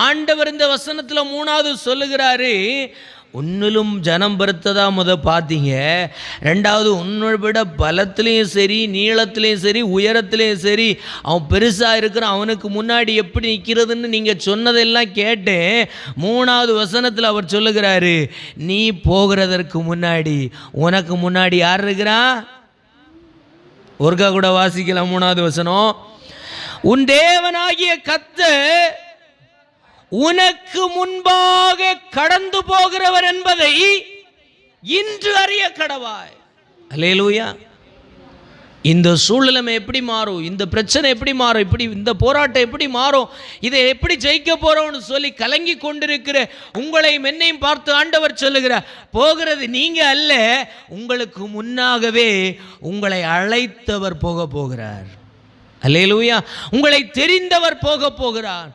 ஆண்டவர் இந்த வசனத்தில் 3வது சொல்லுகிறாரு, உன்னிலும் ஜனம் பெருத்ததா பார்த்தீங்க. 2வது, உன்னை விட பலத்திலையும் சரி, நீளத்திலையும் சரி, உயரத்திலையும் சரி, அவன் பெருசாக இருக்கிறான், அவனுக்கு முன்னாடி எப்படி நிற்கிறதுன்னு நீங்கள் சொன்னதெல்லாம் கேட்டேன். 3வது வசனத்தில் அவர் சொல்லுகிறாரு, நீ போகிறதற்கு முன்னாடி உனக்கு முன்னாடி யார் இருக்கிறா? ஒருக்கா கூட வாசிக்கலாம் 3வது வசனம். உன் தேவனாகிய கர்த்தர் உனக்கு முன்பாக கடந்து போகிறவர் என்பதை இன்று அறிய கடவாய். அல்லேலூயா. இந்த சூழ்நிலை எப்படி மாறும், இந்த பிரச்சனை எப்படி மாறும், இப்படி இந்த போராட்டம் எப்படி மாறும், இதை எப்படி ஜெயிக்க போறோம்னு சொல்லி கலங்கி கொண்டிருக்கிற உங்களையும் என்னையும் பார்த்து ஆண்டவர் சொல்லுகிறார், போகிறது நீங்க அல்ல, உங்களுக்கு முன்னாகவே உங்களை அழைத்தவர் போக போகிறார். அல்லேலூயா. உங்களை தெரிந்தவர் போக போகிறார்.